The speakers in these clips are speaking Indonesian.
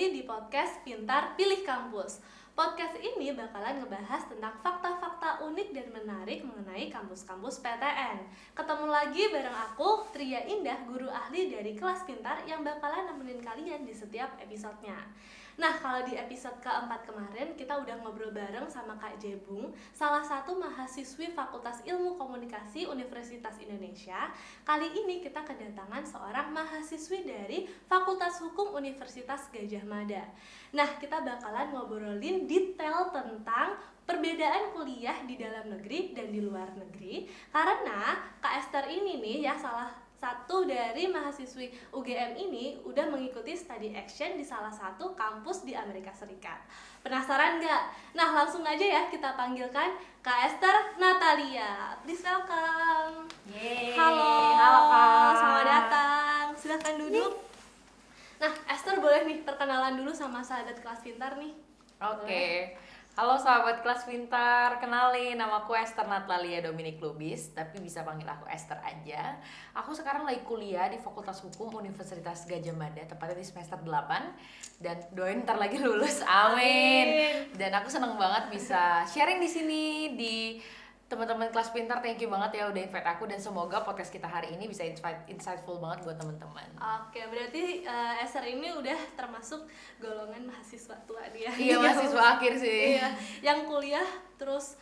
lagi di podcast Pintar Pilih Kampus. Podcast ini bakalan ngebahas tentang fakta-fakta unik dan menarik mengenai kampus-kampus PTN. Ketemu lagi bareng aku, Tria Indah, guru ahli dari kelas Pintar yang bakalan nemenin kalian di setiap episodenya. Nah, kalau di episode keempat kemarin kita udah ngobrol bareng sama Kak Jebung, salah satu mahasiswi Fakultas Ilmu Komunikasi Universitas Indonesia. Kali ini kita kedatangan seorang mahasiswi dari Fakultas Hukum Universitas Gadjah Mada. Nah, kita bakalan ngobrolin detail tentang perbedaan kuliah di dalam negeri dan di luar negeri. Karena Kak Esther ini nih ya salah satu dari mahasiswi UGM ini udah mengikuti study action di salah satu kampus di Amerika Serikat. Penasaran nggak? Nah, langsung aja ya kita panggilkan Kak Esther Natalia. Please welcome. Yeay. Halo Kak. selamat datang. Silahkan duduk. Nah, Esther boleh nih perkenalan dulu sama sahabat kelas pintar nih. Oke. Halo sahabat kelas pintar, kenalin namaku Esther Natalia Dominic Lubis, tapi bisa panggil aku Esther aja. Aku sekarang lagi kuliah di Fakultas Hukum Universitas Gadjah Mada, tepatnya di semester 8, dan doain ntar lagi lulus, amin. Dan aku seneng banget bisa sharing di sini di teman-teman kelas pintar. Thank you banget ya udah invite aku, dan semoga podcast kita hari ini bisa insightful banget buat teman-teman. Oke, berarti Esther ini udah termasuk golongan mahasiswa tua dia. Iya, mahasiswa akhir sih. Iya, yang kuliah terus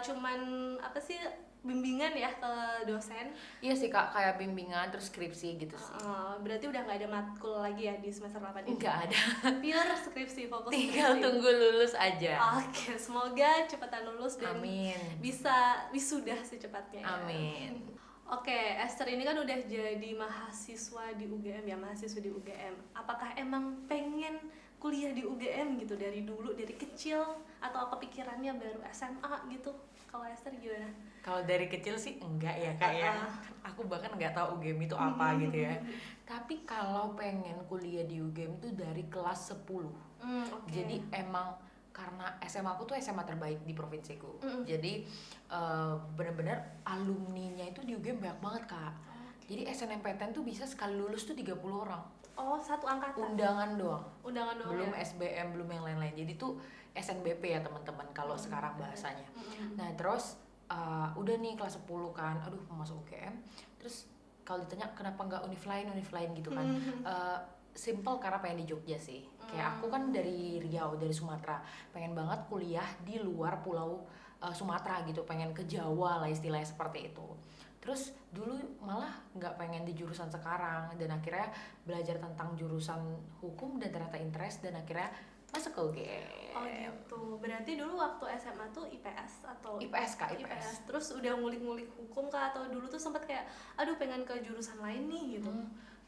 cuman apa sih bimbingan ya ke dosen. Iya sih Kak, kayak bimbingan terus skripsi gitu sih. Berarti udah nggak ada matkul lagi ya di semester 8 ini? Nggak ada. Pure skripsi, fokus Tinggal skripsi. tunggu lulus aja. Oke, semoga cepetan lulus dan Amin. bisa wisuda secepatnya ya. Amin. Oke, Esther ini kan udah jadi mahasiswa di UGM ya, mahasiswa di UGM. Apakah emang pengen kuliah di UGM gitu dari dulu, dari kecil, atau kepikirannya baru SMA gitu? Kalau Esther gimana? Kalau dari kecil sih enggak ya Kak ya. Aku bahkan nggak tahu UGM itu apa gitu ya. Tapi kalau pengen kuliah di UGM itu dari kelas 10. Okay. Jadi emang karena SMA aku tuh SMA terbaik di provinsiku. Jadi bener-bener alumninya itu di UGM banyak banget Kak. Jadi SNMPTN tuh bisa sekali lulus tuh 30 orang. Oh, satu angkatan? Undangan doang. Undangan doang Belum ya? SBM, belum yang lain-lain. Jadi tuh SNBP ya teman-teman kalau sekarang bahasanya. Nah terus udah nih kelas 10 kan, aduh mau masuk UGM. Terus kalau ditanya kenapa nggak univ lain gitu kan. Simple karena pengen di Jogja sih. Kayak aku kan dari Riau, dari Sumatera, pengen banget kuliah di luar pulau Sumatera gitu, pengen ke Jawa lah istilahnya seperti itu. Terus dulu malah nggak pengen di jurusan sekarang, dan akhirnya belajar tentang jurusan hukum dan ternyata interest, dan akhirnya masuk ke UGM. Oh gitu, berarti dulu waktu SMA tuh IPS atau IPS Kak, IPS. Terus udah ngulik-ngulik hukum kah, atau dulu tuh sempet kayak aduh pengen ke jurusan lain nih gitu?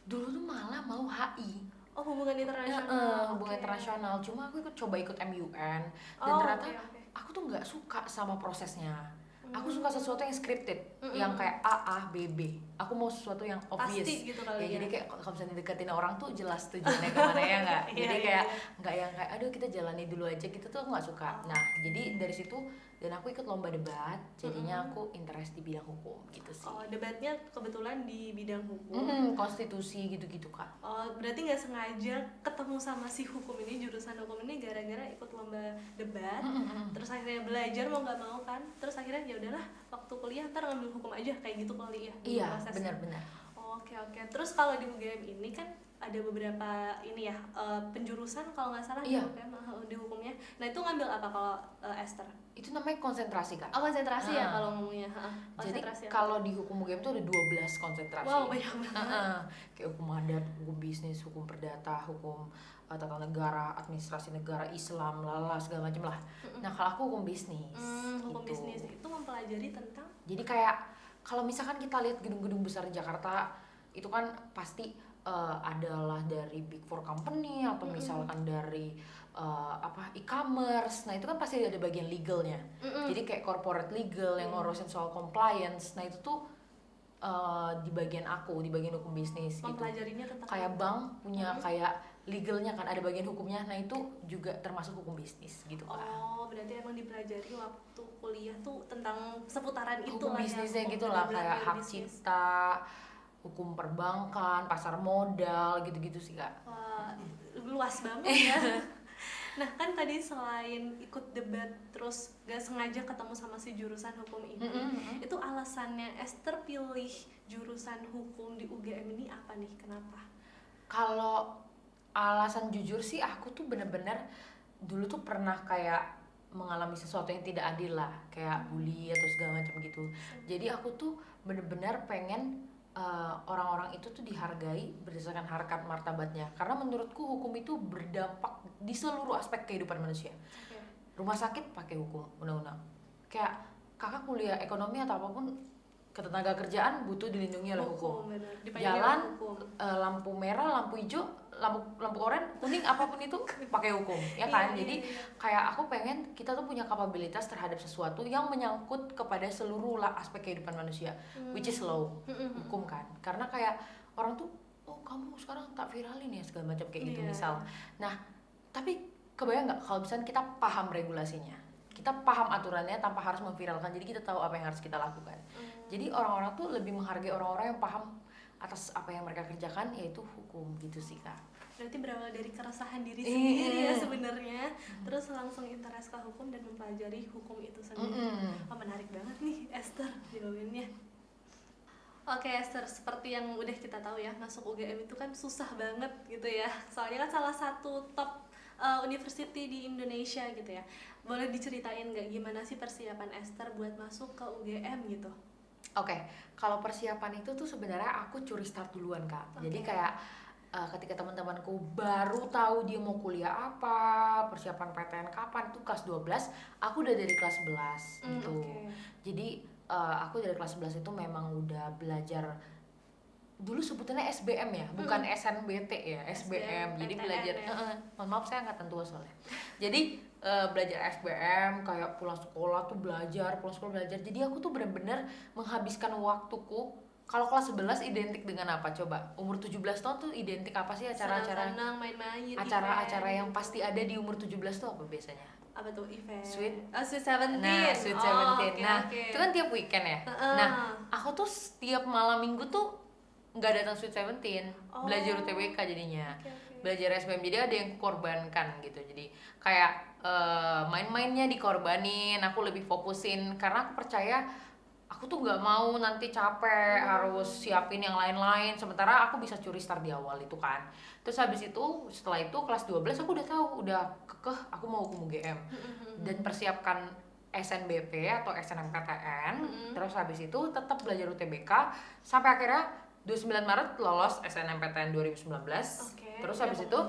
Dulu tuh malah mau HI. Oh, hubungan internasional. Hubungan internasional, cuma aku coba ikut MUN, dan ternyata aku tuh nggak suka sama prosesnya. Aku suka sesuatu yang scripted, yang kayak A, B, B. Aku mau sesuatu yang obvious. Pasti gitu kali ya. Jadi kayak kalau misalnya deketin orang tuh jelas tujuannya kemana ya nggak. Jadi kayak nggak yang kayak aduh kita jalani dulu aja gitu tuh nggak suka. Nah jadi dari situ, dan aku ikut lomba debat, jadinya aku interest di bidang hukum gitu sih. Oh, debatnya kebetulan di bidang hukum. Konstitusi gitu-gitu Kak. Oh, berarti nggak sengaja ketemu sama si hukum ini, jurusan hukum ini gara-gara ikut lomba debat. Terus akhirnya belajar mau nggak mau kan. Terus akhirnya ya udahlah waktu kuliah ntar ngambil hukum aja kayak gitu kali ya. Iya benar-benar. Oke. Terus kalau di UGM ini kan ada beberapa ini ya penjurusan kalau nggak salah iya. Di hukumnya. Nah itu ngambil apa kalau Esther? Itu namanya konsentrasi Kak. Oh, konsentrasi ya kalau ngomongnya. Jadi kalau di hukum UGM itu ada 12 konsentrasi. Wow, banyak banget. Kayak hukum adat, hukum bisnis, hukum perdata, hukum tata negara, administrasi negara, Islam, segala macam lah. Nah kalau aku hukum bisnis. Hukum gitu. bisnis itu mempelajari tentang. Jadi kayak kalau misalkan kita lihat gedung-gedung besar di Jakarta, itu kan pasti adalah dari big four company atau misalkan dari e-commerce. Nah itu kan pasti ada bagian legalnya. Jadi kayak corporate legal yang ngurusin soal compliance. Nah itu tuh di bagian aku, di bagian hukum bisnis gitu. Mempelajarinya tentang kayak bank punya kayak legalnya kan, ada bagian hukumnya. Nah itu juga termasuk hukum bisnis gitu kan. Oh, berarti emang dipelajari waktu kuliah tuh tentang seputaran itu hukum lah bisnisnya ya, gitu lah, kayak hak cipta, hukum perbankan, pasar modal, gitu-gitu sih Kak. Wah, luas banget ya. Nah kan tadi selain ikut debat terus gak sengaja ketemu sama si jurusan hukum ini, itu alasannya Esther pilih jurusan hukum di UGM ini apa nih? Kenapa? Kalau alasan jujur sih aku tuh bener-bener dulu tuh pernah kayak mengalami sesuatu yang tidak adil lah, kayak bully atau segala macam gitu. Jadi aku tuh bener-bener pengen orang-orang itu tuh dihargai berdasarkan harkat martabatnya. Karena menurutku hukum itu berdampak di seluruh aspek kehidupan manusia. Oke. Rumah sakit pakai hukum, undang-undang. Kayak kakak kuliah ekonomi atau apapun, ketenaga kerjaan butuh dilindungi oleh hukum. Bener. Dipayungi Jalan oleh hukum. lampu merah, lampu hijau, lampu oranye, kuning, apapun itu pakai hukum, ya kan? Iya, Jadi iya. kayak aku pengen kita tuh punya kapabilitas terhadap sesuatu yang menyangkut kepada seluruh aspek kehidupan manusia, which is law, hukum kan? Karena kayak orang tuh, oh kamu sekarang tak viralin ya segala macam kayak gitu Iya. misal. Nah, tapi kebayang nggak kalau misalnya kita paham regulasinya, kita paham aturannya tanpa harus memviralkan, jadi kita tahu apa yang harus kita lakukan. Jadi orang-orang tuh lebih menghargai orang-orang yang paham atas apa yang mereka kerjakan, yaitu hukum gitu sih Kak. Berarti berawal dari keresahan diri sendiri ya sebenarnya, terus langsung interest ke hukum dan mempelajari hukum itu sendiri. Oh, menarik banget nih Esther jawabannya. Oke Esther, seperti yang udah kita tahu ya, masuk UGM itu kan susah banget gitu ya. Soalnya kan salah satu top university di Indonesia gitu ya. Boleh diceritain nggak gimana sih persiapan Esther buat masuk ke UGM gitu? Oke, kalau persiapan itu tuh sebenarnya aku curi start duluan Kak. Jadi kayak ketika teman-temanku baru tahu dia mau kuliah apa, persiapan PTN kapan, tuh kelas 12, aku udah dari kelas 11 gitu. Jadi aku dari kelas 11 itu memang udah belajar, dulu sebutannya SBM ya, bukan SNBT ya, SBM. Jadi PTN belajar, ya. mohon maaf saya angkatan tua soalnya. Jadi belajar SBM, kayak pulang sekolah tuh belajar, pulang sekolah belajar. Jadi aku tuh bener-bener menghabiskan waktuku. Kalau kelas 11 identik dengan apa coba? Umur 17 tahun tuh identik apa sih acara-acara? Senang-senang, main-main, Acara-acara event yang gitu. pasti ada di umur 17 tuh apa biasanya? Apa tuh event? Sweet. Sweet 17. Nah, Sweet Oh, 17. oke, Nah, oke. itu kan tiap weekend ya. Nah, aku tuh setiap malam minggu tuh nggak datang Sweet 17, belajar UTBK jadinya. Oke. Belajar SBM, jadi ada yang korbankan gitu. Jadi kayak main-mainnya dikorbanin, aku lebih fokusin karena aku percaya aku tuh nggak mau nanti capek harus siapin yang lain-lain, sementara aku bisa curi start di awal itu kan. Terus habis itu setelah itu kelas 12 aku udah tahu, udah kekeh aku mau hukum UGM dan persiapkan SNBP atau SNMPTN. Terus habis itu tetap belajar UTBK sampai akhirnya 29 Maret lolos SNMPTN 2019. Terus habis itu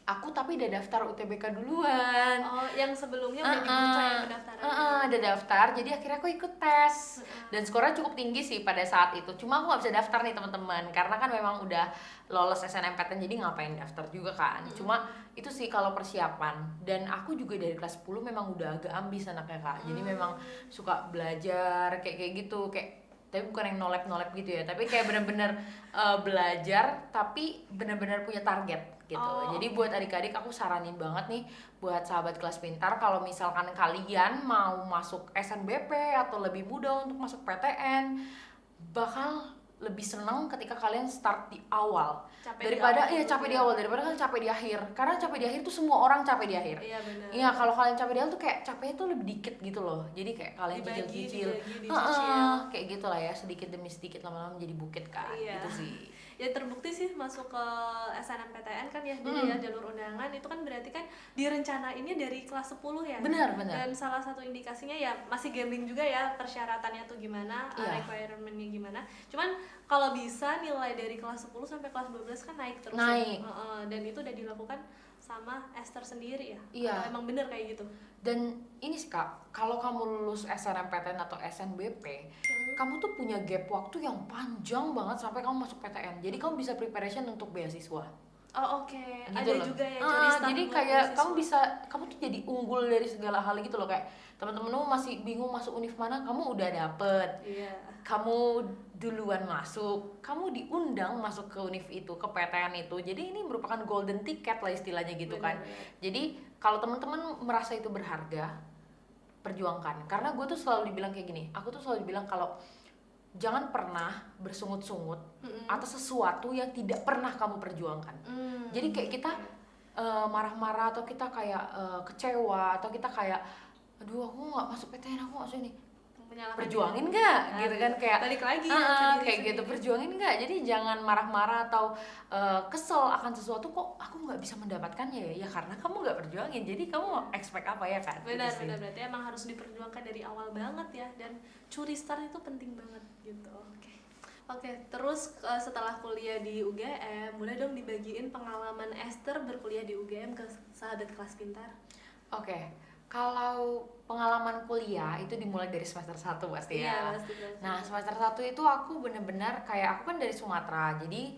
aku tapi udah daftar UTBK duluan. Oh, yang sebelumnya udah dibuka ya pendaftarannya. Udah daftar, jadi akhirnya aku ikut tes. Dan skornya cukup tinggi sih pada saat itu. Cuma aku nggak bisa daftar nih teman-teman, karena kan memang udah lolos SNMPTN, jadi ngapain daftar juga kan. Cuma itu sih kalau persiapan. Dan aku juga dari kelas 10 memang udah agak ambis anaknya Kak. Jadi memang suka belajar kayak gitu, kayak tapi bukan yang nolep-nolep gitu ya, tapi kayak bener-bener belajar tapi bener-bener punya target gitu. Jadi buat adik-adik aku saranin banget nih buat sahabat kelas pintar, kalau misalkan kalian mau masuk SNBP atau lebih mudah untuk masuk PTN, bakal lebih senang ketika kalian start di awal daripada capek di awal daripada kan capek di akhir. Karena capek di akhir tuh semua orang capek di akhir. Iya benar. Iya, kalau kalian capek di awal tuh kayak capeknya tuh lebih dikit gitu loh. Jadi kayak kalian cicil-cicil. Kayak gitu lah ya, sedikit demi sedikit lama-lama menjadi bukit kan. Gitu sih. Ya terbukti sih masuk ke SNMPTN kan ya dulu ya, jalur undangan itu kan berarti kan direncanainnya dari kelas 10 ya. Benar. Dan salah satu indikasinya ya masih gambling juga ya, persyaratannya tuh gimana, requirement-nya gimana. Cuman kalau bisa nilai dari kelas 10 sampai kelas 12 kan naik terus. Dan itu udah dilakukan sama Esther sendiri ya? Iya. Atau emang bener kayak gitu? Dan ini sih Kak, kalau kamu lulus SNMPTN atau SNBP, kamu tuh punya gap waktu yang panjang banget sampai kamu masuk PTN. Jadi kamu bisa preparation untuk beasiswa. Oh oke. Gitu ada loh. juga ya curi start jadi buat kayak beasiswa. kamu tuh jadi unggul dari segala hal gitu loh. Kayak teman-temanmu masih bingung masuk univ mana, kamu udah dapet. Iya. Kamu duluan masuk, kamu diundang masuk ke univ itu, ke PTN itu. Jadi ini merupakan golden ticket lah istilahnya gitu kan. Jadi kalau teman-teman merasa itu berharga, perjuangkan. Karena gue tuh selalu dibilang kayak gini, aku tuh selalu dibilang kalau jangan pernah bersungut-sungut atas sesuatu yang tidak pernah kamu perjuangkan. Jadi kayak kita marah-marah atau kita kayak kecewa atau kita kayak aduh aku nggak masuk PTN, aku nggak masuk ini, perjuangin nggak gitu kan, kayak balik lagi kayak gitu, perjuangin nggak. Jadi jangan marah-marah atau kesel akan sesuatu kok aku nggak bisa mendapatkannya ya karena kamu nggak perjuangin, jadi kamu expect apa ya kan. Benar, gitu benar, berarti emang harus diperjuangkan dari awal banget ya, dan curi start itu penting banget gitu. Oke, terus setelah kuliah di UGM, boleh dong dibagiin pengalaman Esther berkuliah di UGM ke sahabat kelas pintar? Oke, kalau pengalaman kuliah itu dimulai dari semester 1 pasti ya. Iya, pasti. Nah, semester 1 itu aku bener-bener kayak aku kan dari Sumatera, jadi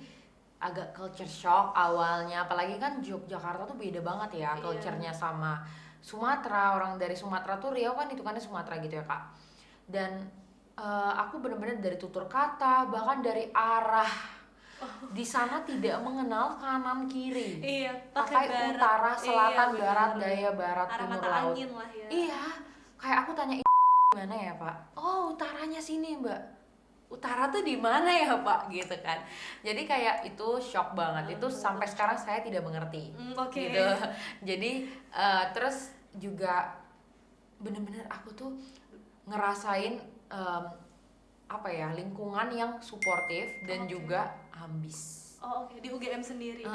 agak culture shock awalnya, apalagi kan Yogyakarta tuh beda banget ya culture-nya sama Sumatera. Orang dari Sumatera tuh Riau kan hitungannya Sumatera gitu ya Kak. Dan aku bener-bener dari tutur kata, bahkan dari arah di sana tidak mengenal kanan kiri. Iya, pakai utara, selatan, iya, barat, daya, barat, arah timur, mata laut. angin lah ya. Iya, kayak aku tanya gimana ya Pak? Oh, utaranya sini Mbak. Utara tuh di mana ya Pak? Gitu kan. Jadi kayak itu shock banget. Itu sampai sekarang saya tidak mengerti. Gitu. Jadi terus juga bener-bener aku tuh ngerasain apa ya, lingkungan yang suportif dan juga ambis. Di UGM sendiri.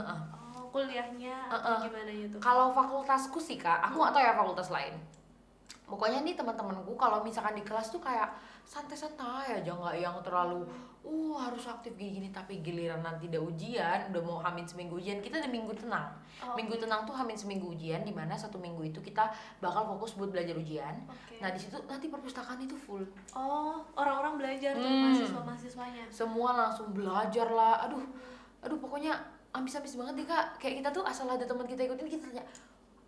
Kuliahnya gimana itu? Kalau fakultasku sih Kak, aku nggak tahu ya fakultas lain. Pokoknya nih teman-temanku kalau misalkan di kelas tuh kayak santai-santai aja, nggak yang terlalu harus aktif gini-gini, tapi giliran nanti udah ujian, udah mau hamin seminggu ujian, kita ada minggu tenang. Minggu tenang tuh hamin seminggu ujian, dimana 1 minggu itu kita bakal fokus buat belajar ujian. Nah di situ nanti perpustakaan itu full. Orang-orang belajar tuh, mahasiswa-mahasiswanya. Semua langsung belajar lah. Aduh pokoknya ambis-ambis banget deh Kak. Kayak kita tuh asal ada teman kita ikutin, kita tanya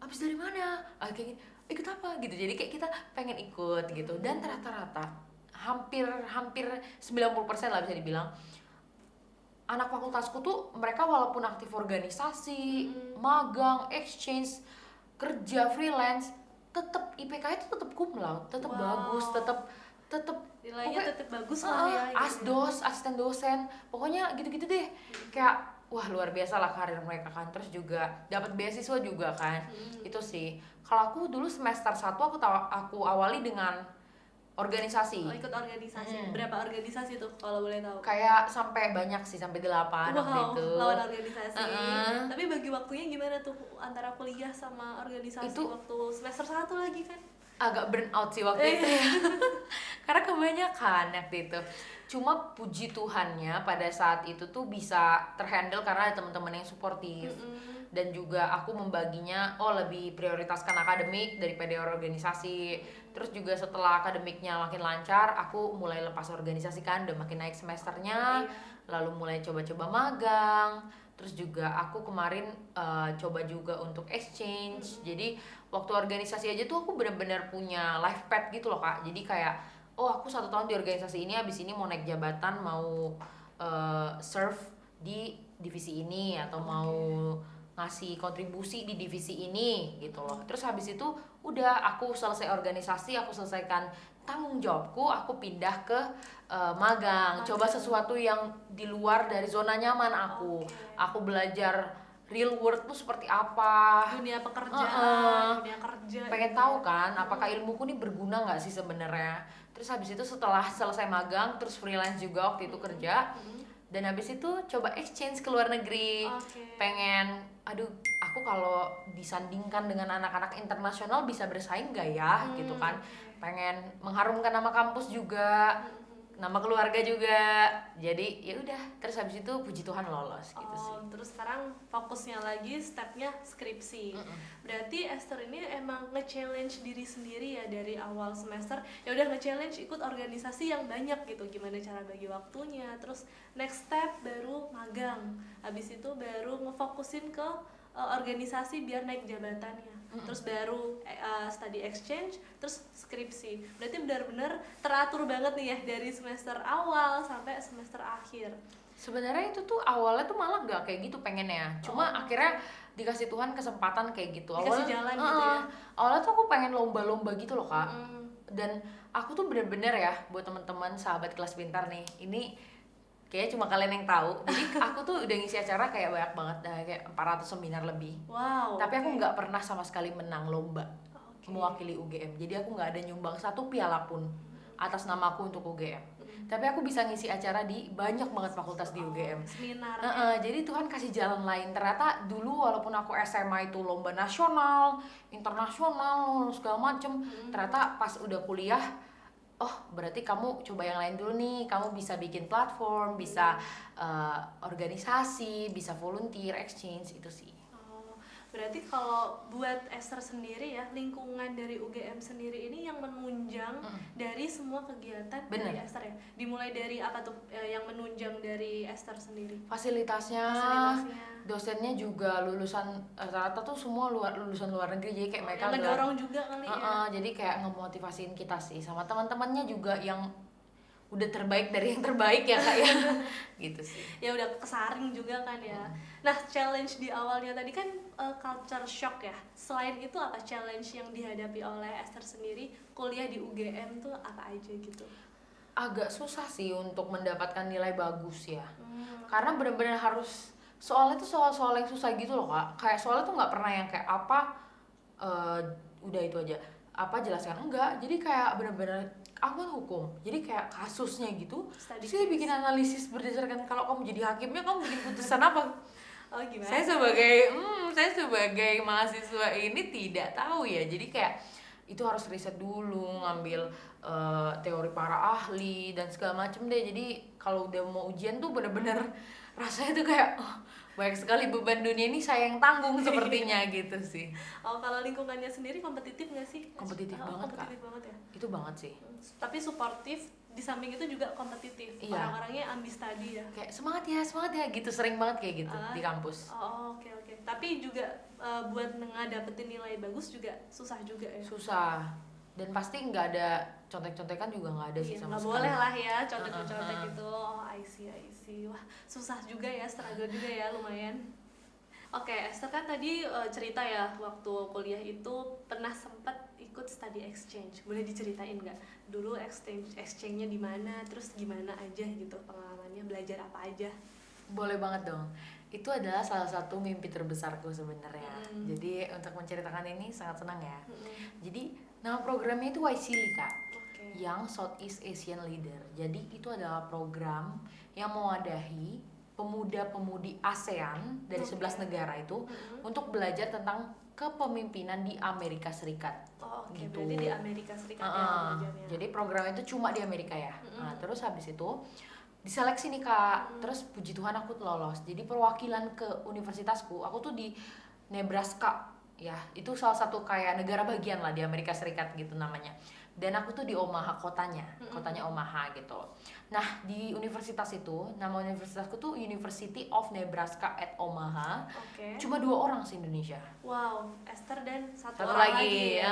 abis dari mana? Kayak gini, ikut apa gitu. Jadi kayak kita pengen ikut gitu. Dan rata-rata hampir 90% lah bisa dibilang anak fakultasku tuh mereka walaupun aktif organisasi, magang, exchange, kerja freelance, tetap IPK itu tetap cum laude, tetap bagus, tetap nilainya tetap bagus lah ya. Asdos, asisten dosen, pokoknya gitu-gitu deh. Kayak wah luar biasa lah karir mereka kan. Terus juga dapat beasiswa juga kan. Itu sih. Kalau aku dulu semester 1 aku awali dengan organisasi. Ikut organisasi. Berapa organisasi tuh kalau boleh tahu? Kayak sampai banyak sih, sampai 8 waktu itu. Lawan organisasi. Tapi bagi waktunya gimana tuh antara kuliah sama organisasi itu, waktu semester 1 lagi kan? Agak burn out sih waktu itu. Karena kebanyakan waktu itu. Cuma puji Tuhannya pada saat itu tuh bisa terhandle karena ada teman-teman yang suportif. Dan juga aku membaginya lebih prioritaskan akademik daripada organisasi. Terus juga setelah akademiknya makin lancar, aku mulai lepas organisasi kan, udah makin naik semesternya. Lalu mulai coba-coba magang. Terus juga aku kemarin coba juga untuk exchange. Jadi waktu organisasi aja tuh aku benar-benar punya life path gitu loh Kak. Jadi kayak aku 1 tahun di organisasi ini, habis ini mau naik jabatan, mau serve di divisi ini atau mau ngasih kontribusi di divisi ini gitu loh. Terus habis itu udah aku selesai organisasi, aku selesaikan tanggung jawabku, aku pindah ke magang, coba sesuatu yang di luar dari zona nyaman aku. Aku belajar real world tuh seperti apa, dunia pekerjaan, dunia kerja. Pengen tahu kan apakah ilmuku nih berguna nggak sih sebenarnya. Terus habis itu setelah selesai magang, terus freelance juga waktu itu kerja. Dan habis itu coba exchange ke luar negeri. Pengen, aku kalau disandingkan dengan anak-anak internasional bisa bersaing gak ya gitu kan. Pengen mengharumkan nama kampus juga, nama keluarga juga. Jadi ya udah, terus habis itu puji Tuhan lolos gitu sih. Terus sekarang fokusnya lagi stepnya skripsi. Berarti Esther ini emang nge-challenge diri sendiri ya dari awal semester. Ya udah nge-challenge ikut organisasi yang banyak gitu. Gimana cara bagi waktunya. Terus next step baru magang. Habis itu baru ngefokusin ke organisasi biar naik jabatannya. Terus baru study exchange, terus skripsi. Berarti benar-benar teratur banget nih ya dari semester awal sampai semester akhir. Sebenarnya itu tuh awalnya tuh malah gak kayak gitu pengennya. Cuma akhirnya dikasih Tuhan kesempatan kayak gitu. Dikasih jalan gitu ya. Awalnya tuh aku pengen lomba-lomba gitu loh Kak. Dan aku tuh bener-bener ya buat teman-teman sahabat kelas pintar nih, ini kayaknya cuma kalian yang tahu. Jadi aku tuh udah ngisi acara kayak banyak banget, kayak 400 seminar lebih. Wow. Tapi aku nggak pernah sama sekali menang lomba mewakili UGM. Jadi aku nggak ada nyumbang satu piala pun atas namaku untuk UGM. Tapi aku bisa ngisi acara di banyak banget fakultas di UGM. Seminar. Jadi Tuhan kasih jalan lain. Ternyata dulu walaupun aku SMA itu lomba nasional, internasional, segala macem, ternyata pas udah kuliah, oh berarti kamu coba yang lain dulu nih. Kamu bisa bikin platform, bisa organisasi, bisa volunteer, exchange, itu sih. Berarti kalau buat Esther sendiri ya, lingkungan dari UGM sendiri ini yang menunjang dari semua kegiatan dari Esther ya. Dimulai dari apa tuh yang menunjang dari Esther sendiri? Fasilitasnya, dosennya juga lulusan rata-rata tuh semua lulusan luar negeri, jadi kayak mereka ngedorong juga kali ya. Jadi kayak ngemotivasiin kita sih, sama teman-temannya juga yang udah terbaik dari yang terbaik ya Kak ya. Gitu sih. Ya udah kesaring juga kan ya. Nah, challenge di awalnya tadi kan culture shock ya. Selain itu apa challenge yang dihadapi oleh Esther sendiri kuliah di UGM tuh apa aja gitu? Agak susah sih untuk mendapatkan nilai bagus ya. Karena benar-benar harus, soalnya tuh soal-soal yang susah gitu loh Kak. Kayak soalnya tuh nggak pernah yang kayak apa udah itu aja, apa jelaskan, enggak. Jadi kayak benar-benar aku kan hukum, jadi kayak kasusnya gitu. Terus dia bikin analisis berdasarkan kalau kamu jadi hakimnya kamu bikin putusan apa. Gimana? Saya sebagai mahasiswa ini tidak tahu ya. Jadi kayak itu harus riset dulu, ngambil teori para ahli dan segala macem deh. Jadi kalau udah mau ujian tuh bener-bener rasanya tuh kayak banyak sekali beban dunia ini saya yang tanggung sepertinya gitu sih. Kalau lingkungannya sendiri kompetitif nggak sih? Kompetitif banget Kak. Kompetitif banget ya. Itu banget sih. Tapi suportif, di samping itu juga kompetitif. Iya. Orang-orangnya ambis tadi ya. Kayak semangat ya gitu, sering banget kayak gitu di kampus. Oke. Tapi juga buat ngedapetin nilai bagus juga susah juga ya. Susah. Dan pasti nggak ada contek-contekan juga nggak ada sih sama sekali. Nggak boleh lah ya contek-contek gitu. I see. Wah, susah juga ya, struggle juga ya lumayan. Oke, Esther kan tadi cerita ya waktu kuliah itu pernah sempat ikut study exchange. Boleh diceritain nggak? Dulu exchange-nya di mana, terus gimana aja gitu pengalamannya, belajar apa aja? Boleh banget dong. Itu adalah salah satu mimpi terbesarku sebenarnya. Jadi untuk menceritakan ini sangat senang ya. Jadi nama programnya itu YSEALI Kak. Young Southeast Asian Leader. Jadi itu adalah program yang mewadahi pemuda-pemudi ASEAN dari 11 negara itu untuk belajar tentang kepemimpinan di Amerika Serikat. Gitu. Berarti di Amerika Serikat ya belajarnya. Jadi program itu cuma di Amerika ya. Nah, terus habis itu diseleksi nih Kak. Terus puji Tuhan aku lolos. Jadi perwakilan ke universitasku, aku tuh di Nebraska ya. Itu salah satu kayak negara bagian lah di Amerika Serikat gitu namanya. Dan aku tuh di Omaha kotanya Omaha gitu. Nah di universitas itu, nama universitasku tuh University of Nebraska at Omaha. Cuma 2 orang sih Indonesia. Wow, Esther dan satu orang lagi ya.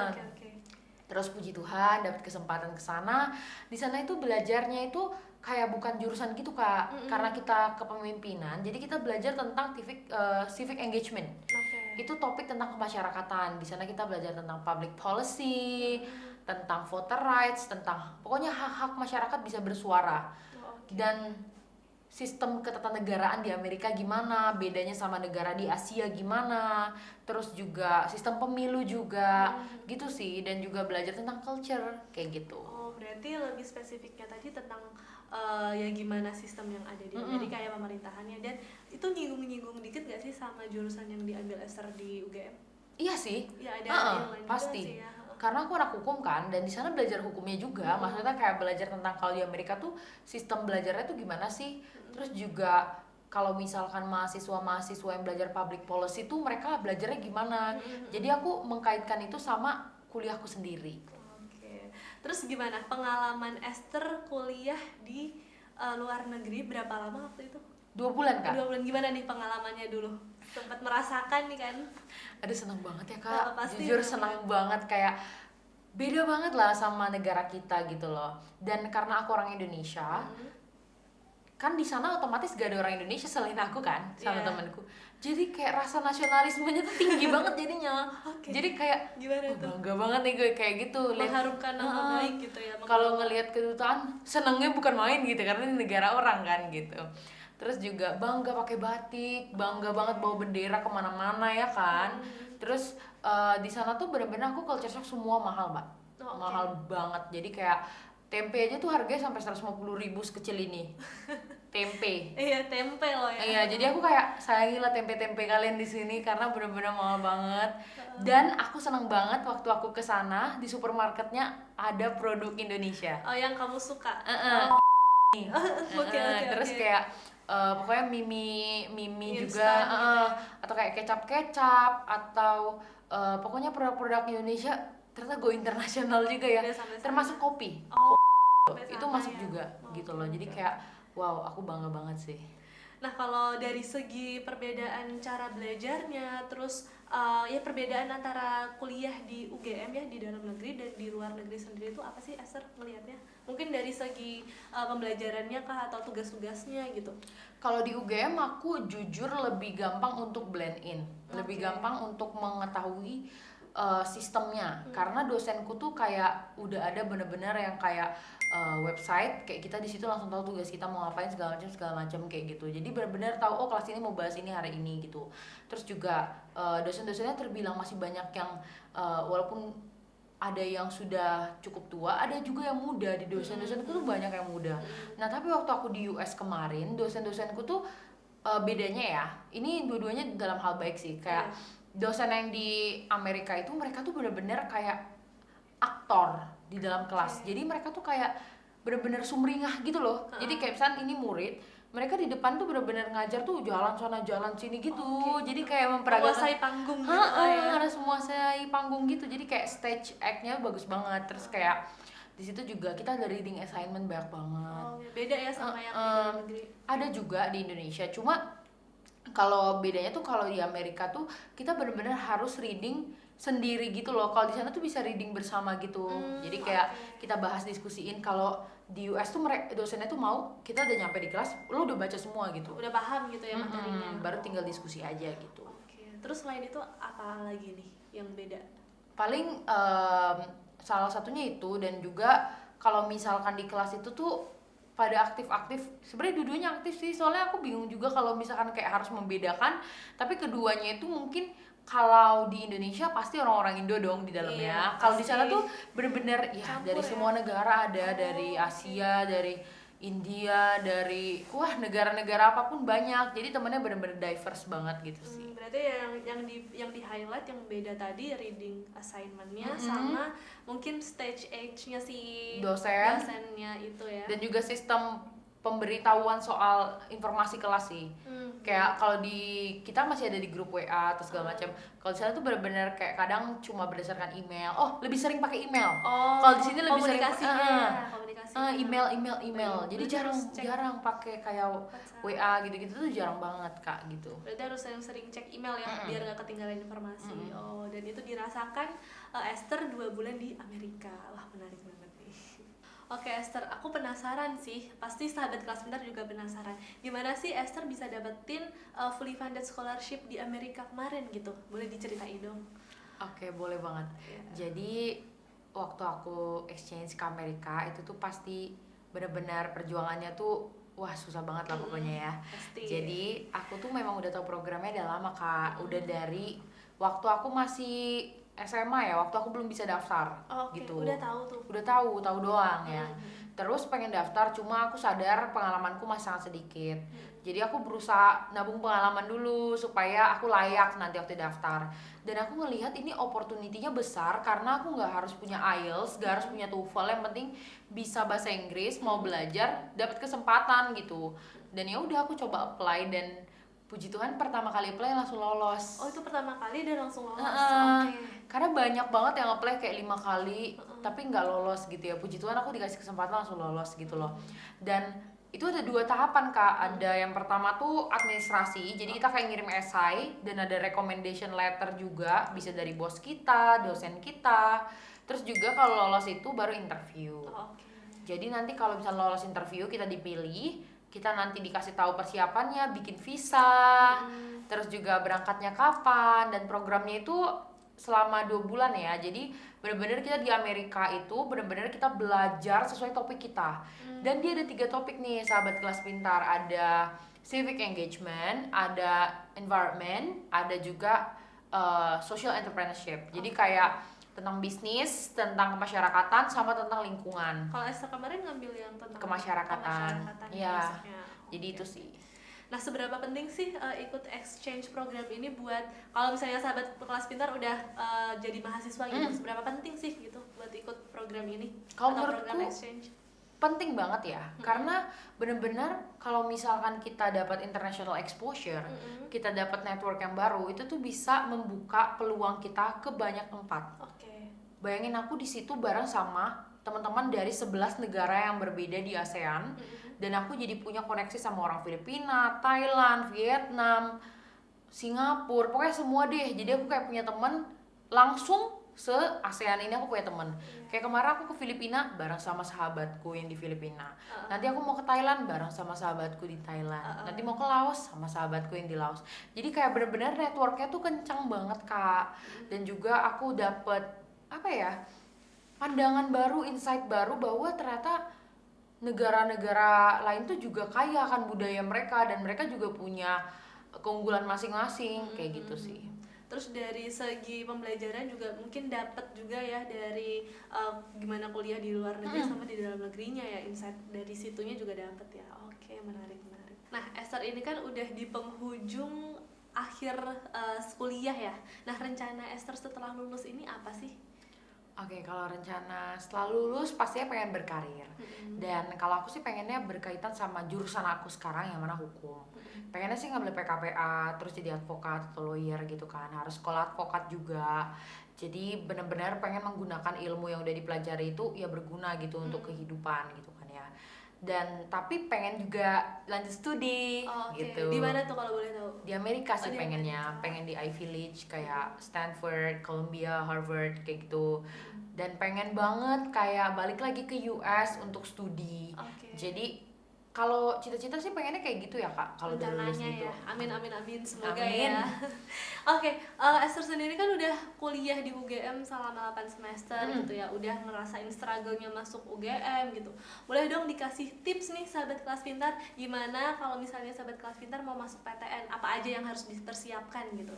Oke. Terus puji Tuhan dapat kesempatan ke sana. Di sana itu belajarnya itu kayak bukan jurusan gitu Kak. Karena kita kepemimpinan, jadi kita belajar tentang civic engagement. Itu topik tentang kemasyarakatan. Di sana kita belajar tentang public policy, tentang voter rights, tentang pokoknya hak-hak masyarakat bisa bersuara. Dan sistem ketatanegaraan di Amerika gimana, bedanya sama negara di Asia gimana, terus juga sistem pemilu juga, gitu sih. Dan juga belajar tentang culture, kayak gitu. Berarti lebih spesifiknya tadi tentang ya gimana sistem yang ada di Amerika ya, pemerintahannya. Dan itu nyinggung-nyinggung dikit gak sih sama jurusan yang diambil Esther di UGM? Iya sih. Ya ada yang lain pasti. juga sih ya. Karena aku anak hukum kan, dan di sana belajar hukumnya juga. Maksudnya kayak belajar tentang kalau di Amerika tuh sistem belajarnya tuh gimana sih. Terus juga kalau misalkan mahasiswa yang belajar public policy tuh mereka belajarnya gimana. Jadi aku mengkaitkan itu sama kuliahku sendiri. Terus gimana pengalaman Esther kuliah di luar negeri, berapa lama waktu itu? 2 bulan Kak. 2 bulan. Gimana nih pengalamannya dulu? Sempat merasakan nih kan? Aduh seneng banget ya Kak. Pasti jujur seneng banget, kayak beda banget lah sama negara kita gitu loh. Dan karena aku orang Indonesia, kan di sana otomatis gak ada orang Indonesia selain aku kan sama temanku. Jadi kayak rasa nasionalismenya tuh tinggi banget jadinya. Jadi kayak Gimana tuh? bangga banget nih gue kayak gitu. Mengharumkan nama baik gitu ya. Kalau ngelihat kedutaan senengnya bukan main gitu karena ini negara orang kan gitu. Terus juga bangga pakai batik, bangga banget bawa bendera kemana-mana ya kan. Terus di sana tuh bener-bener aku culture shock semua mahal mbak, mahal banget. Jadi kayak tempe aja tuh harganya sampai 150.000 sekecil ini. Tempe. Iya, tempe loh ya. Iya, jadi aku kayak sayangilah tempe-tempe kalian di sini karena bener-bener mahal banget. Dan aku seneng banget waktu aku ke sana di supermarketnya ada produk Indonesia. Oh, yang kamu suka. Oke. Terus kayak pokoknya mimi Instan juga gitu ya. atau kayak kecap atau pokoknya produk-produk Indonesia ternyata go internasional juga ya. Udah sampai sana. Termasuk kopi. Sampai Itu sana masuk ya. juga gitu loh. Jadi kayak wow, aku bangga banget sih. Nah, kalau dari segi perbedaan cara belajarnya, terus ya perbedaan antara kuliah di UGM ya di dalam negeri dan di luar negeri sendiri itu apa sih Esther melihatnya? Mungkin dari segi pembelajarannya kah atau tugas-tugasnya gitu? Kalau di UGM aku jujur lebih gampang untuk blend in, lebih gampang untuk mengetahui sistemnya, karena dosenku tuh kayak udah ada bener-bener yang kayak website kayak kita di situ langsung tahu tugas kita mau ngapain segala macam kayak gitu. Jadi bener-bener tahu oh kelas ini mau bahas ini hari ini gitu. Terus juga dosen-dosennya terbilang masih banyak yang walaupun ada yang sudah cukup tua, ada juga yang muda. Di dosen-dosenku tuh banyak yang muda. Nah tapi waktu aku di US kemarin, dosen-dosenku tuh bedanya ya, ini dua-duanya dalam hal baik sih. Kayak dosen yang di Amerika itu mereka tuh bener-bener kayak aktor di dalam kelas. Jadi mereka tuh kayak bener-bener sumringah gitu loh. Jadi kayak misalnya ini murid, mereka di depan tuh bener-bener ngajar tuh jalan sana jalan sini gitu. Jadi kayak memperagakan menguasai panggung gitu ya. harus menguasai panggung gitu. Jadi kayak stage act-nya bagus banget. Terus kayak di situ juga kita ada reading assignment banyak banget. Beda ya sama yang di dalam negeri. Ada juga di Indonesia, cuma kalau bedanya tuh kalau di Amerika tuh kita benar-benar harus reading sendiri gitu loh. Kalau di sana tuh bisa reading bersama gitu. Jadi kayak kita bahas diskusiin. Kalau di US tuh mereka dosennya tuh mau kita udah nyampe di kelas, lo udah baca semua gitu. Udah paham gitu ya materinya. Baru tinggal diskusi aja gitu. Terus selain itu apa lagi nih yang beda? Paling salah satunya itu, dan juga kalau misalkan di kelas itu tuh pada aktif-aktif, sebenarnya dua-duanya aktif sih, soalnya aku bingung juga kalau misalkan kayak harus membedakan, tapi keduanya itu mungkin kalau di Indonesia pasti orang-orang Indo dong di dalamnya. Kalau di sana tuh bener-bener ya dari semua negara ada, dari Asia, dari India, dari negara-negara apapun banyak. Jadi temennya bener-bener diverse banget gitu sih. Berarti yang di highlight yang beda tadi reading assignment-nya sama mungkin stage age-nya si dosennya itu ya. Dan juga sistem pemberitahuan soal informasi kelas sih. Kayak kalau di kita masih ada di grup WA atau segala macam. Kalau di sana tuh benar-benar kayak kadang cuma berdasarkan email. Oh, lebih sering pakai email. Kalau di sini lebih sering email. Jadi jarang pakai kayak WA gitu-gitu tuh jarang banget Kak gitu. Berarti harus sering cek email ya biar nggak ketinggalan informasi. Dan itu dirasakan Esther 2 bulan di Amerika. Wah, menarik banget nih. Oke Esther, aku penasaran sih, pasti sahabat kelas pintar juga penasaran. Gimana sih Esther bisa dapetin fully funded scholarship di Amerika kemarin gitu? Boleh diceritain dong? Oke, boleh banget. Jadi waktu aku exchange ke Amerika itu tuh pasti benar-benar perjuangannya tuh wah susah banget lah pokoknya ya. Pasti. Jadi aku tuh memang udah tahu programnya udah lama Kak. Udah dari waktu aku masih SMA ya, waktu aku belum bisa daftar gitu. Udah tahu tuh. Udah tahu doang ya. Terus pengen daftar, cuma aku sadar pengalamanku masih sangat sedikit. Jadi aku berusaha nabung pengalaman dulu supaya aku layak nanti waktu daftar. Dan aku ngelihat ini opportunity-nya besar karena aku nggak harus punya IELTS, nggak harus punya TOEFL, yang penting bisa bahasa Inggris, mau belajar, dapat kesempatan gitu. Dan ya udah aku coba apply dan puji Tuhan pertama kali apply langsung lolos. Oh, itu pertama kali dan langsung lolos. Karena banyak banget yang apply kayak 5 kali tapi nggak lolos gitu ya. Puji Tuhan aku dikasih kesempatan langsung lolos gitu loh. Dan itu ada 2 tahapan Kak. Ada yang pertama tuh administrasi. Jadi kita kayak ngirim esai dan ada recommendation letter juga, bisa dari bos kita, dosen kita. Terus juga kalau lolos itu baru interview. Jadi nanti kalau misalnya lolos interview kita dipilih, kita nanti dikasih tahu persiapannya, bikin visa, terus juga berangkatnya kapan, dan programnya itu selama 2 bulan ya. Jadi benar-benar kita di Amerika itu benar-benar kita belajar sesuai topik kita. Dan dia ada 3 topik nih sahabat kelas pintar, ada civic engagement, ada environment, ada juga social entrepreneurship. Jadi kayak tentang bisnis, tentang kemasyarakatan, sama tentang lingkungan. Kalau Esther kemarin ngambil yang tentang Kemasyarakatan. Ya, masuknya. jadi Oke. itu sih. Nah, seberapa penting sih ikut exchange program ini buat kalau misalnya sahabat kelas pintar udah jadi mahasiswa gitu, seberapa penting sih gitu buat ikut program ini Kalau atau menurutku program exchange? penting banget ya, karena bener-bener kalau misalkan kita dapat international exposure, kita dapat network yang baru, itu tuh bisa membuka peluang kita ke banyak tempat. Oke. Bayangin aku di situ bareng sama teman-teman dari 11 negara yang berbeda di ASEAN, dan aku jadi punya koneksi sama orang Filipina, Thailand, Vietnam, Singapura, pokoknya semua deh. Jadi aku kayak punya teman langsung se-ASEAN ini, aku punya teman. Kayak kemarin aku ke Filipina bareng sama sahabatku yang di Filipina. Nanti aku mau ke Thailand bareng sama sahabatku di Thailand. Nanti mau ke Laos sama sahabatku yang di Laos. Jadi kayak bener-bener networknya tuh kencang banget Kak. Dan juga aku dapet apa ya, pandangan baru, insight baru bahwa ternyata negara-negara lain tuh juga kaya akan budaya mereka, dan mereka juga punya keunggulan masing-masing, kayak gitu sih. Terus dari segi pembelajaran juga mungkin dapat juga ya dari gimana kuliah di luar negeri sama di dalam negerinya ya, insight dari situnya juga dapat ya. Oke, menarik. Nah, Esther ini kan udah di penghujung akhir kuliah ya. Nah, rencana Esther setelah lulus ini apa sih? Oke, kalau rencana setelah lulus pastinya pengen berkarir. Dan kalau aku sih pengennya berkaitan sama jurusan aku sekarang yang mana hukum. Pengennya sih ngambil PKPA, terus jadi advokat atau lawyer gitu kan. Harus sekolah advokat juga. Jadi benar-benar pengen menggunakan ilmu yang udah dipelajari itu ya berguna gitu untuk kehidupan gitu kan ya. Dan tapi pengen juga lanjut studi gitu. Di mana tuh kalau boleh tahu? Di Amerika sih di pengennya, Amerika. pengen di Ivy League kayak Stanford, Columbia, Harvard kayak gitu. Dan pengen banget kayak balik lagi ke US untuk studi. Jadi kalau cita-cita sih pengennya kayak gitu ya Kak, kalau udah lulus gitu. Ya. Amin, semoga Amin. ya. Oke, Esther sendiri kan udah kuliah di UGM selama 8 semester gitu ya, udah ngerasain struggle-nya masuk UGM gitu. Boleh dong dikasih tips nih sahabat kelas pintar, gimana kalau misalnya sahabat kelas pintar mau masuk PTN, apa aja yang harus dipersiapkan gitu?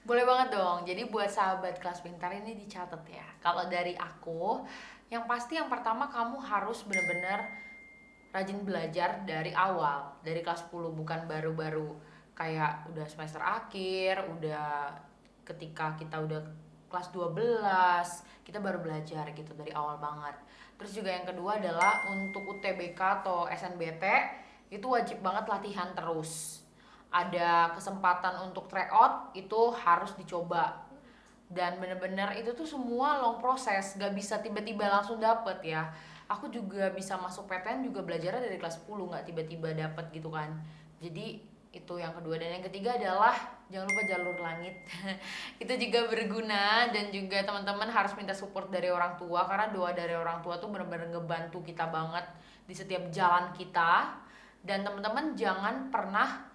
Boleh banget dong. Jadi buat sahabat kelas pintar ini dicatat ya. Kalau dari aku, yang pasti yang pertama kamu harus benar-benar rajin belajar dari awal, dari kelas 10, bukan baru-baru kayak udah semester akhir, udah ketika kita udah kelas 12, kita baru belajar gitu dari awal banget. Terus juga yang kedua adalah untuk UTBK atau SNBT itu wajib banget latihan terus. Ada kesempatan untuk tryout itu harus dicoba. Dan bener-bener itu tuh semua long proses, gak bisa tiba-tiba langsung dapet ya. Aku juga bisa masuk PTN juga belajarnya dari kelas 10, gak tiba-tiba dapet gitu kan. Jadi itu yang kedua. Dan yang ketiga adalah jangan lupa jalur langit. Itu juga berguna, dan juga teman-teman harus minta support dari orang tua, karena doa dari orang tua tuh bener-bener ngebantu kita banget di setiap jalan kita. Dan teman-teman jangan pernah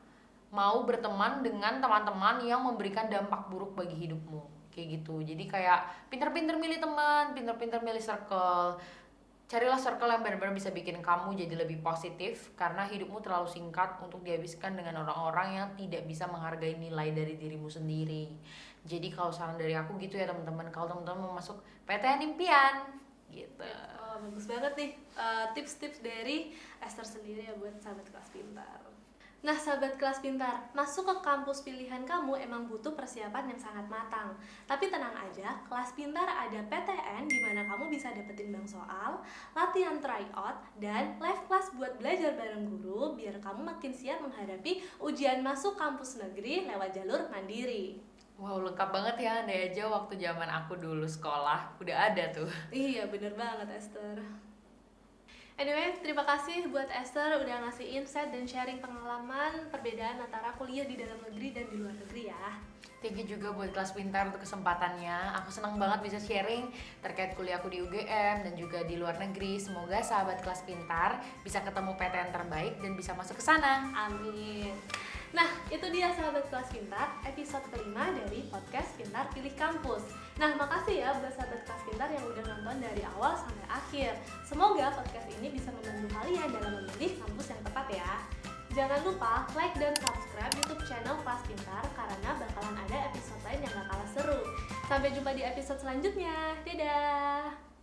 mau berteman dengan teman-teman yang memberikan dampak buruk bagi hidupmu, kayak gitu. Jadi kayak pinter-pinter milih teman, pinter-pinter milih circle. Carilah circle yang benar-benar bisa bikin kamu jadi lebih positif, karena hidupmu terlalu singkat untuk dihabiskan dengan orang-orang yang tidak bisa menghargai nilai dari dirimu sendiri. Jadi kalau saran dari aku gitu ya teman-teman, kalau teman-teman mau masuk PTN impian gitu. Oh, bagus banget nih tips-tips dari Esther sendiri ya buat sahabat kelas pintar. Nah, sahabat kelas pintar, masuk ke kampus pilihan kamu emang butuh persiapan yang sangat matang. Tapi tenang aja, kelas pintar ada PTN di mana kamu bisa dapetin bank soal, latihan tryout, dan live class buat belajar bareng guru biar kamu makin siap menghadapi ujian masuk kampus negeri lewat jalur mandiri. Wow, lengkap banget ya. Andai aja waktu zaman aku dulu sekolah udah ada tuh. Iya, bener banget Esther. Anyway, terima kasih buat Esther udah ngasih insight dan sharing pengalaman perbedaan antara kuliah di dalam negeri dan di luar negeri ya. Thank you juga buat Kelas Pintar untuk kesempatannya. Aku senang banget bisa sharing terkait kuliahku di UGM dan juga di luar negeri. Semoga sahabat Kelas Pintar bisa ketemu PTN terbaik dan bisa masuk ke sana. Amin. Nah, itu dia sahabat Kelas Pintar, episode kelima dari podcast Pintar Pilih Kampus. Nah, makasih ya buat sahabat Kelas Pintar yang udah nonton dari awal sampai akhir. Semoga podcast ini bisa membantu kalian dalam memilih kampus yang tepat ya. Jangan lupa like dan subscribe YouTube channel Kelas Pintar karena bakalan ada episode lain yang gak kalah seru. Sampai jumpa di episode selanjutnya. Dadah!